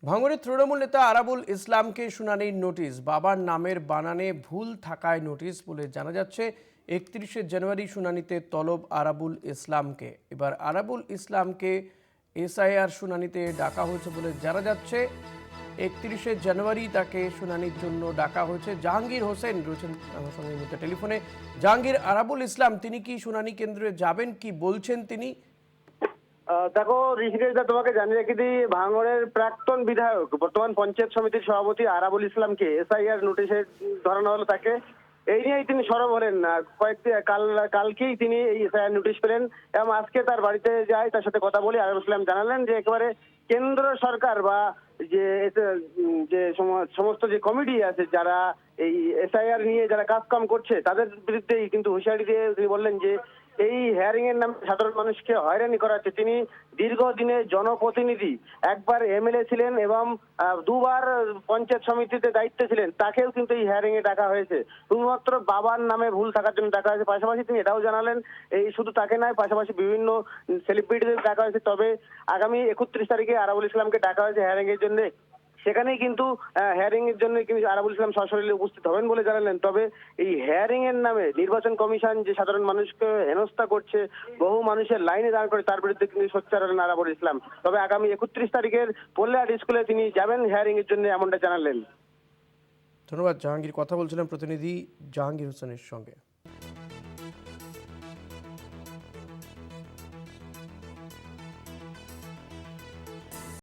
ভাঙড়ের তৃণমূল নেতা আরাবুল ইসলামকে শুনানির নোটিশ, বাবার নামের বানানে ভুল থাকায় নোটিশ বলে জানা যাচ্ছে। 31শে জানুয়ারি শুনানিতে তলব আরাবুল ইসলামকে। এবার আরাবুল ইসলামকে এসআইআর শুনানিতে ডাকা হয়েছে বলে জানা যাচ্ছে। 31শে জানুয়ারি তাকে শুনানির জন্য ডাকা হয়েছে। জাহাঙ্গীর হোসেন রয়েছেন আমার সঙ্গে এই মুহূর্তে টেলিফোনে। জাহাঙ্গীর, আরাবুল ইসলাম তিনি কি শুনানি কেন্দ্রে যাবেন, কি বলছেন তিনি? দেখো ঋষিকেশ দা, তোমাকে জানিয়ে রেখে দিই, ভাঙড়ের প্রাক্তন বিধায়ক বর্তমান পঞ্চায়েত সমিতির সভাপতি আরাবুল ইসলামকে এসআইআর নোটিশে ধরানো হলো তাকে। এই নিয়েই তিনি সরব হলেন। কালকেই তিনি এই এসআইআর নোটিশ পেলেন এবং আজকে তার বাড়িতে যায়, তার সাথে কথা বলি। আরাবুল ইসলাম জানালেন যে একেবারে কেন্দ্র সরকার বা যে যে সমস্ত যে কমিটি আছে যারা এই এসআইআর নিয়ে যারা কাজকাম করছে তাদের বিরুদ্ধেই কিন্তু হুঁশিয়ারি দিয়ে তিনি বললেন যে এই হেয়ারিং এর নামে সাধারণ মানুষকে হয়রানি করা হচ্ছে। তিনি দীর্ঘদিনের জনপ্রতিনিধি, একবার এমএলএ ছিলেন এবং দুবার পঞ্চায়েত সমিতিতে দায়িত্বে ছিলেন, তাকেও কিন্তু এই হেয়ারিং এ ডাকা হয়েছে। শুধুমাত্র বাবার নামে ভুল থাকার জন্য ডাকা হয়েছে। পাশাপাশি তিনি এটাও জানালেন এই শুধু তাকে নয়, পাশাপাশি বিভিন্ন সেলিব্রিটিদের ডাকা হয়েছে। তবে আগামী 31 তারিখে আরাবুল ইসলামকে ডাকা হয়েছে হেয়ারিং এর জন্য। সেখানেই কিন্তু হেয়ারিং এর জন্য কিন্তু আরাবুল ইসলাম সশরীরে উপস্থিত হবেন বলে জানালেন। তবে এই হেয়ারিং এর নামে নির্বাচন কমিশন যে সাধারণ মানুষকে হেনস্থা করছে, বহু মানুষের লাইনে দাঁড় করে, তার বিরুদ্ধে কিন্তু সোচ্চার হলেন আরাবুল ইসলাম। তবে আগামী 31 তারিখের পল্লেহাট স্কুলে তিনি যাবেন হেয়ারিং এর জন্য, এমনটা জানালেন। ধন্যবাদ জাহাঙ্গীর। কথা বলছিলাম প্রতিনিধি জাহাঙ্গীর হোসেনের সঙ্গে।